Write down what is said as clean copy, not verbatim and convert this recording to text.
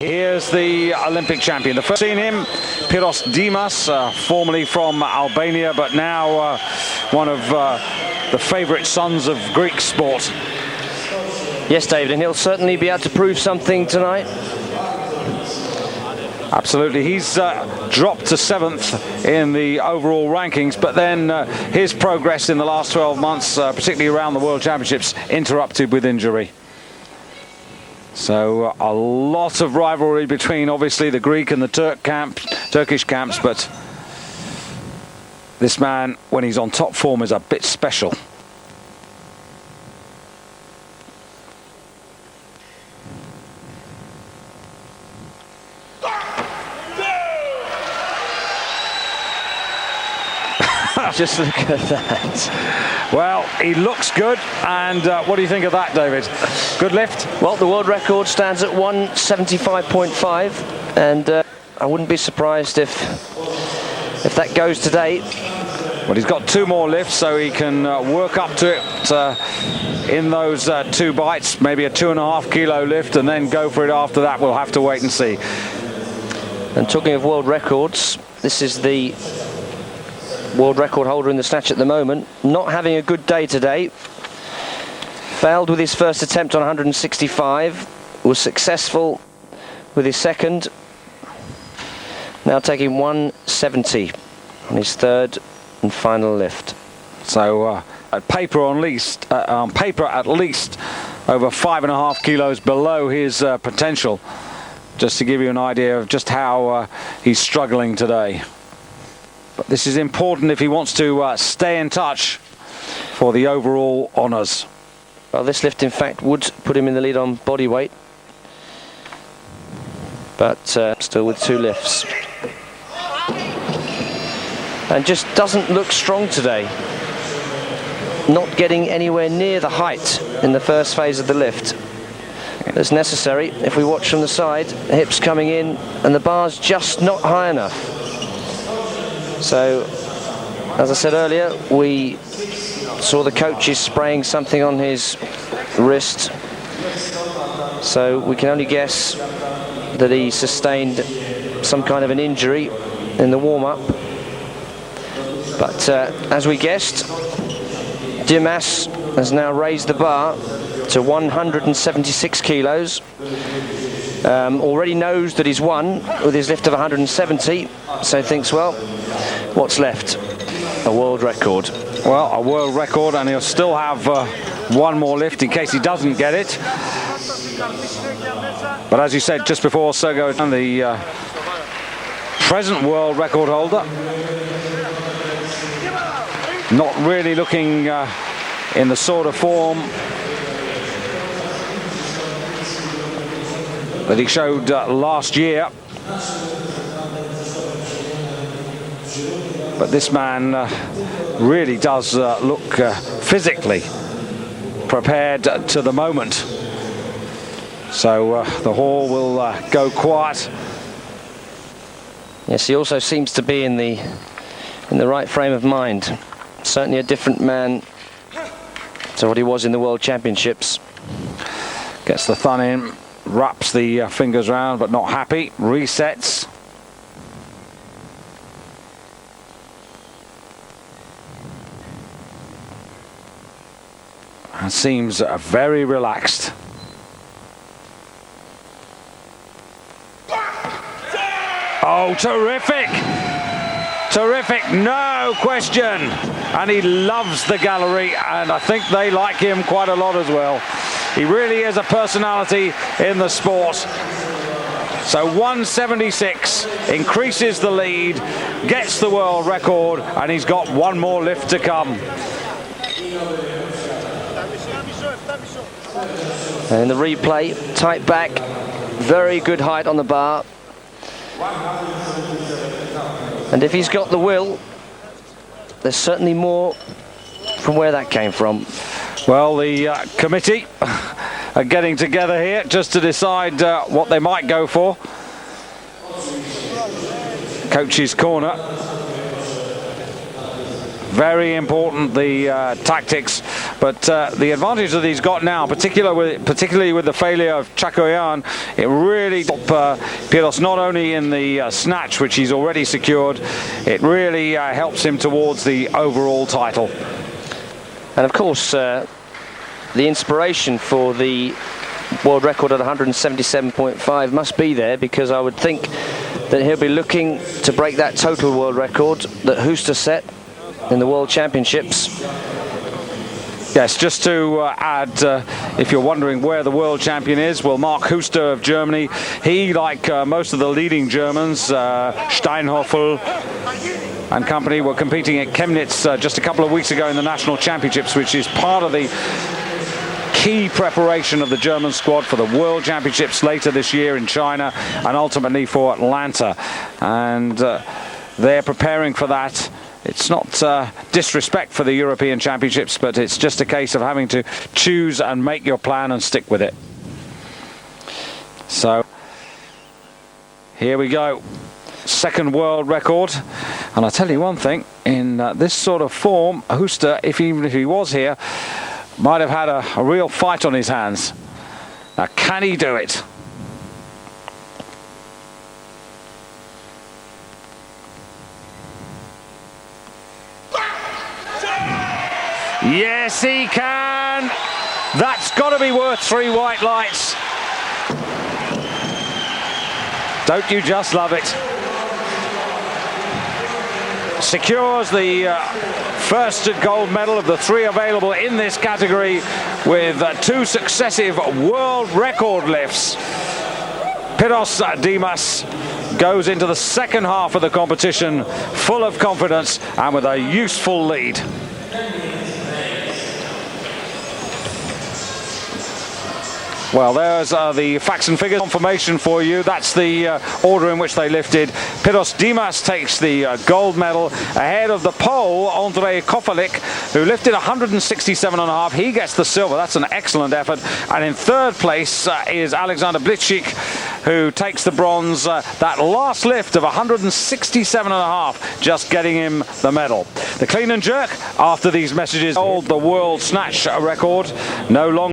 Here's the Olympic champion. The first seen him, Pyrros Dimas, formerly from Albania, but now one of the favourite sons of Greek sport. Yes, David, and he'll certainly be able to prove something tonight. Absolutely. He's dropped to 7th in the overall rankings, but then his progress in the last 12 months, particularly around the World Championships, interrupted with injury. So a lot of rivalry between, obviously, the Greek and the Turkish camps, but this man, when he's on top form, is a bit special. Just look at that. Well, he looks good, and what do you think of that, David? Good lift? Well, the world record stands at 175.5, and I wouldn't be surprised if that goes today. Well, he's got 2 more lifts, so he can work up to it in those 2 bites, maybe a 2.5 kilo lift, and then go for it after that. We'll have to wait and see. And talking of world records, this is the world record holder in the snatch at the moment, not having a good day today. Failed with his first attempt on 165, was successful with his second. Now taking 170 on his third and final lift. So on paper at least over 5.5 kilos below his potential, just to give you an idea of just how he's struggling today. But this is important if he wants to stay in touch for the overall honours. Well, this lift, in fact, would put him in the lead on body weight, but still with 2 lifts. And just doesn't look strong today. Not getting anywhere near the height in the first phase of the lift that's necessary. If we watch from the side, hips coming in, and the bar's just not high enough. So, as I said earlier, we saw the coaches spraying something on his wrist. So we can only guess that he sustained some kind of an injury in the warm-up. But as we guessed, Dimas has now raised the bar to 176 kilos. Already knows that he's won with his lift of 170, so thinks, well, what's left? A world record. Well, a world record, and he'll still have 1 more lift in case he doesn't get it. But as you said just before, Sergio, the present world record holder, not really looking in the sort of form that he showed last year. But this man really does look physically prepared to the moment. So the hall will go quiet. Yes, he also seems to be in the right frame of mind. Certainly a different man to what he was in the World Championships. Gets the thumb in, wraps the fingers round, but not happy. Resets. And seems very relaxed. Oh, terrific! Terrific, no question. And he loves the gallery, and I think they like him quite a lot as well. He really is a personality in the sport. So 176 increases the lead, gets the world record, and he's got 1 more lift to come. And in the replay, tight back, very good height on the bar. And if he's got the will, there's certainly more from where that came from. Well, the committee are getting together here just to decide what they might go for. Coach's corner. Very important, the tactics But the advantage that he's got now, particularly with the failure of Chakoyan, it really Pyrros not only in the snatch, which he's already secured, it really helps him towards the overall title. And of course, the inspiration for the world record at 177.5 must be there, because I would think that he'll be looking to break that total world record that Huster set in the World Championships. Yes, just to add, if you're wondering where the world champion is, well, Mark Huster of Germany, he, like most of the leading Germans, Steinhoffel and company, were competing at Chemnitz just a couple of weeks ago in the national championships, which is part of the key preparation of the German squad for the World Championships later this year in China and ultimately for Atlanta. And they're preparing for that. It's not disrespect for the European Championships, but it's just a case of having to choose and make your plan and stick with it. So here we go. Second world record. And I'll tell you one thing, in this sort of form, Huster, even if he was here, might have had a real fight on his hands. Now, can he do it? Yes, he can. That's got to be worth 3 white lights. Don't you just love it? Secures the first gold medal of the 3 available in this category with 2 successive world record lifts. Pyrros Dimas goes into the second half of the competition full of confidence and with a useful lead. Well, there's the facts and figures confirmation for you. That's the order in which they lifted. Pyrros Dimas takes the gold medal ahead of the Pole, Andrzej Kofelik, who lifted 167.5. He gets the silver. That's an excellent effort. And in third place is Alexander Blitschik, who takes the bronze. That last lift of 167.5, just getting him the medal. The clean and jerk, after these messages, hold the world snatch record. No longer